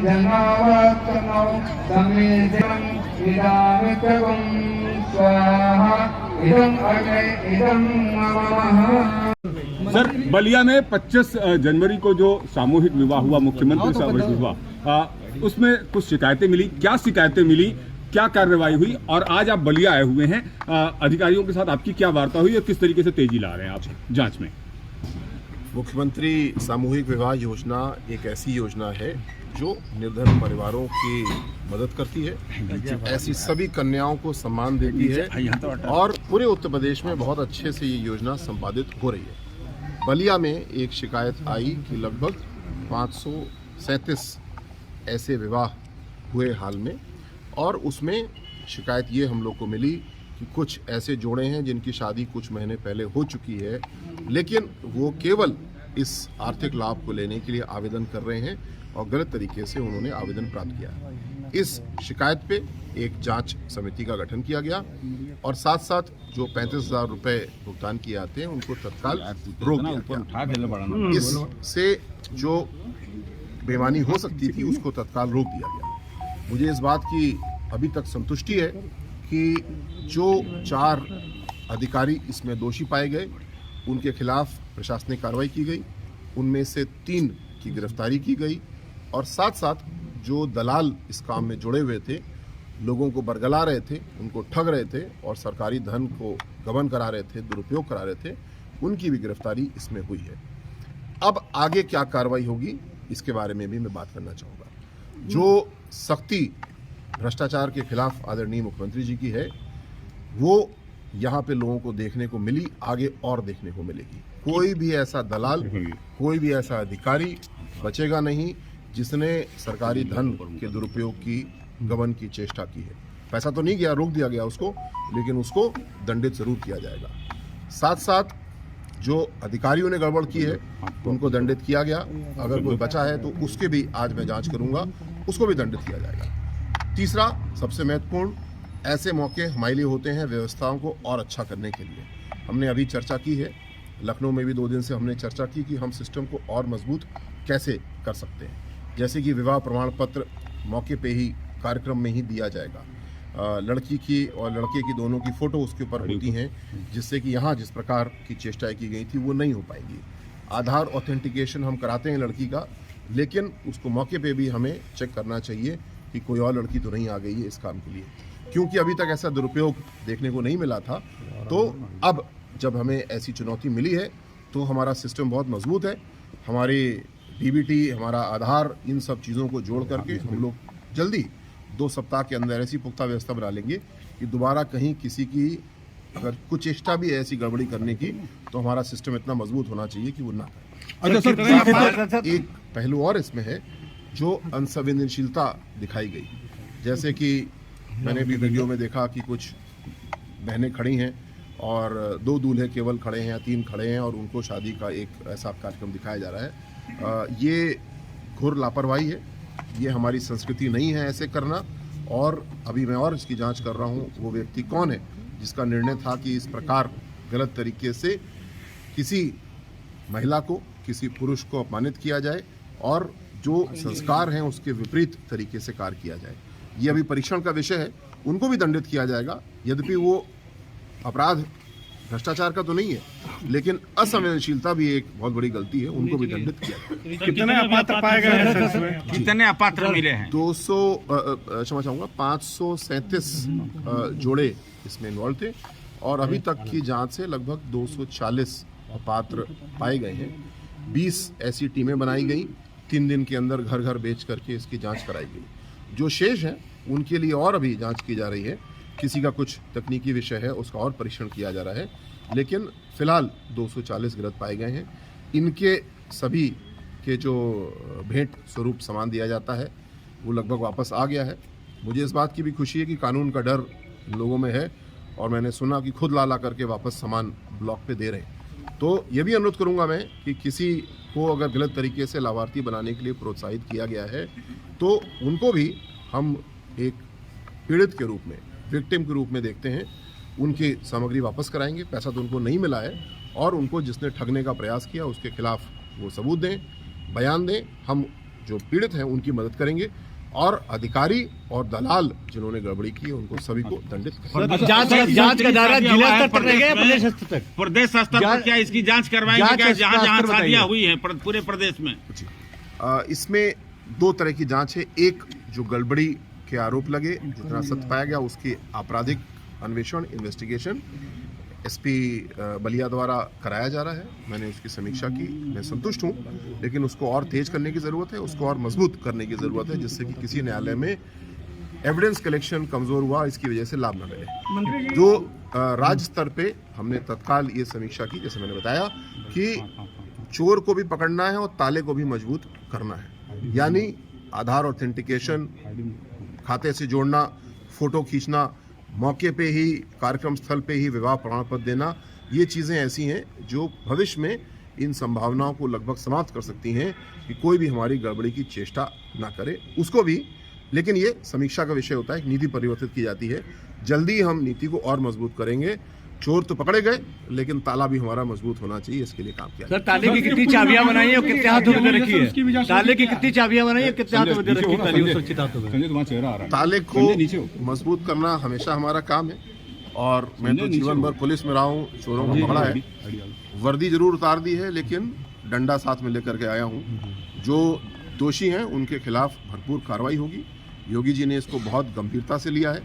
जनावत्तनो समेधं इदामिकं स्वाहा इदं अग्ने इदं नमः। सर, बलिया में 25 जनवरी को जो सामूहिक विवाह हुआ, मुख्यमंत्री सामूहिक विवाह, उसमें कुछ शिकायतें मिली। क्या शिकायतें मिली, क्या कार्रवाई हुई, और आज आप बलिया आए हुए हैं, अधिकारियों के साथ आपकी क्या वार्ता हुई और किस तरीके से तेजी ला रहे हैं आप जांच में? मुख्यमंत्री सामूहिक विवाह योजना एक ऐसी योजना है जो निर्धन परिवारों की मदद करती है, ऐसी सभी कन्याओं को सम्मान देती है और पूरे उत्तर प्रदेश में बहुत अच्छे से ये योजना संपादित हो रही है। बलिया में एक शिकायत आई कि लगभग 537 ऐसे विवाह हुए हाल में, और उसमें शिकायत ये हम लोग को मिली कि कुछ ऐसे जोड़े हैं जिनकी शादी कुछ महीने पहले हो चुकी है, लेकिन वो केवल इस आर्थिक लाभ को लेने के लिए आवेदन कर रहे हैं और गलत तरीके से उन्होंने आवेदन प्राप्त किया। इस शिकायत पे एक जांच समिति का गठन किया गया और साथ साथ जो 35,000 रुपये भुगतान किए जाते हैं उनको तत्काल रोक दिया गया। इससे जो बेईमानी हो सकती थी उसको तत्काल रोक दिया गया। मुझे इस बात की अभी तक संतुष्टि है कि जो 4 अधिकारी इसमें दोषी पाए गए उनके खिलाफ प्रशासनिक कार्रवाई की गई, उनमें से 3 की गिरफ्तारी की गई, और साथ साथ जो दलाल इस काम में जुड़े हुए थे, लोगों को बरगला रहे थे, उनको ठग रहे थे और सरकारी धन को गबन करा रहे थे, दुरुपयोग करा रहे थे, उनकी भी गिरफ्तारी इसमें हुई है। अब आगे क्या कार्रवाई होगी इसके बारे में भी मैं बात करना चाहूँगा। जो सख्ती भ्रष्टाचार के खिलाफ आदरणीय मुख्यमंत्री जी की है, वो यहाँ पे लोगों को देखने को मिली, आगे और देखने को मिलेगी। कोई भी ऐसा दलाल, कोई भी ऐसा अधिकारी बचेगा नहीं जिसने सरकारी धन के दुरुपयोग की, गबन की चेष्टा की है। पैसा तो नहीं गया, रोक दिया गया उसको, लेकिन उसको दंडित जरूर किया जाएगा। साथ साथ जो अधिकारियों ने गड़बड़ की है उनको दंडित किया गया, अगर कोई बचा है तो उसके भी आज मैं जांच करूंगा, उसको भी दंडित किया जाएगा। तीसरा सबसे महत्वपूर्ण, ऐसे मौके हमारे लिए होते हैं व्यवस्थाओं को और अच्छा करने के लिए। हमने अभी चर्चा की है, लखनऊ में भी 2 दिन से हमने चर्चा की कि हम सिस्टम को और मजबूत कैसे कर सकते हैं। जैसे कि विवाह प्रमाण पत्र मौके पे ही, कार्यक्रम में ही दिया जाएगा। लड़की की और लड़के की दोनों की फ़ोटो उसके ऊपर होती हैं, जिससे कि यहाँ जिस प्रकार की चेष्टाएं की गई थी वो नहीं हो पाएंगी। आधार ऑथेंटिकेशन हम कराते हैं लड़की का, लेकिन उसको मौके पे भी हमें चेक करना चाहिए कि कोई और लड़की तो नहीं आ गई है इस काम के लिए, क्योंकि अभी तक ऐसा दुरुपयोग देखने को नहीं मिला था। तो अब जब हमें ऐसी चुनौती मिली है तो हमारा सिस्टम बहुत मजबूत है। हमारे डीबीटी, हमारा आधार, इन सब चीज़ों को जोड़ करके हम लोग जल्दी 2 सप्ताह के अंदर ऐसी पुख्ता व्यवस्था बना लेंगे कि दोबारा कहीं किसी की अगर कुछ चेष्टा भी है ऐसी गड़बड़ी करने की, तो हमारा सिस्टम इतना मजबूत होना चाहिए कि वो ना करे। एक पहलू और इसमें है जो अनसंवेदनशीलता दिखाई गई, जैसे कि मैंने भी वीडियो में देखा कि कुछ बहनें खड़ी हैं और 2 दूल्हे केवल खड़े हैं या 3 खड़े हैं और उनको शादी का एक ऐसा कार्यक्रम दिखाया जा रहा है। ये घोर लापरवाही है, ये हमारी संस्कृति नहीं है ऐसे करना। और अभी मैं और इसकी जांच कर रहा हूँ वो व्यक्ति कौन है जिसका निर्णय था कि इस प्रकार गलत तरीके से किसी महिला को, किसी पुरुष को अपमानित किया जाए और जो संस्कार हैं उसके विपरीत तरीके से कार्य किया जाए। ये अभी परीक्षण का विषय है, उनको भी दंडित किया जाएगा। यद्यपि वो अपराध भ्रष्टाचार का तो नहीं है, लेकिन असंवेदनशीलता भी एक बहुत बड़ी गलती है, उनको भी दंडित किया जाएगा। कितने अपात्र पाए गए हैं? कितने अपात्र मिले हैं? 537 जोड़े इसमें इन्वॉल्व थे और अभी तक की जांच से लगभग 240 अपात्र पाए गए हैं। 20 ऐसी टीमें बनाई गई, 3 दिन के अंदर घर घर बेच करके इसकी जांच कराई गई। जो शेष हैं उनके लिए और अभी जांच की जा रही है। किसी का कुछ तकनीकी विषय है उसका और परीक्षण किया जा रहा है, लेकिन फिलहाल 240 गिरफ्त पाए गए हैं। इनके सभी के जो भेंट स्वरूप सामान दिया जाता है वो लगभग वापस आ गया है। मुझे इस बात की भी खुशी है कि कानून का डर लोगों में है और मैंने सुना कि खुद ला करके वापस सामान ब्लॉक पे दे रहे हैं। तो ये भी अनुरोध करूंगा मैं कि किसी को अगर गलत तरीके से लाभार्थी बनाने के लिए प्रोत्साहित किया गया है तो उनको भी हम एक पीड़ित के रूप में, विक्टिम के रूप में देखते हैं। उनकी सामग्री वापस कराएंगे, पैसा तो उनको नहीं मिला है, और उनको जिसने ठगने का प्रयास किया उसके खिलाफ वो सबूत दें, बयान दें। हम जो पीड़ित हैं उनकी मदद करेंगे और अधिकारी और दलाल जिन्होंने गड़बड़ी की है उनको सभी को दंडित करेंगे। जांच का दायरा जिला स्तर तक रहेगा या प्रदेश स्तर तक? प्रदेश स्तर पर क्या इसकी जांच करवाएंगे क्या, जहाँ जहाँ शादियाँ हुई हैं पूरे प्रदेश में? इसमें दो तरह की जांच है। एक जो गड़बड़ी के आरोप लगे, जितना सत्य पाया गया उसकी आपराधिक अन्वेषण इन्वेस्टिगेशन एसपी बलिया द्वारा कराया जा रहा है। मैंने उसकी समीक्षा की, मैं संतुष्ट हूं, लेकिन उसको और तेज करने की ज़रूरत है, उसको और मजबूत करने की ज़रूरत है, जिससे कि किसी न्यायालय में एविडेंस कलेक्शन कमज़ोर हुआ इसकी वजह से लाभ न मिले। जो राज्य स्तर पे हमने तत्काल ये समीक्षा की, जैसे मैंने बताया कि चोर को भी पकड़ना है और ताले को भी मजबूत करना है, यानी आधार ऑथेंटिकेशन, खाते से जोड़ना, फोटो खींचना, मौके पे ही कार्यक्रम स्थल पे ही विवाह प्रमाण पत्र देना, ये चीज़ें ऐसी हैं जो भविष्य में इन संभावनाओं को लगभग समाप्त कर सकती हैं कि कोई भी हमारी गड़बड़ी की चेष्टा ना करे, उसको भी। लेकिन ये समीक्षा का विषय होता है, नीति परिवर्तित की जाती है, जल्दी हम नीति को और मजबूत करेंगे। चोर तो पकड़े गए, लेकिन ताला भी हमारा मजबूत होना चाहिए, इसके लिए काम किया। सर, ताले की कितनी चाबियां बनाई है और कितने हाथों में रखी है? ताले की कितनी चाबियां बनाई है, कितने हाथों में रखी है? सुरक्षित हाथों में। ताले को मजबूत करना हमेशा हमारा काम है और मैं तो जीवन भर पुलिस में रहा हूँ, चोरों को पकड़ा है, वर्दी जरूर उतार दी है, लेकिन डंडा साथ में लेकर के आया हूँ। जो दोषी हैं उनके खिलाफ भरपूर कार्रवाई होगी। योगी जी ने इसको बहुत गंभीरता से लिया है।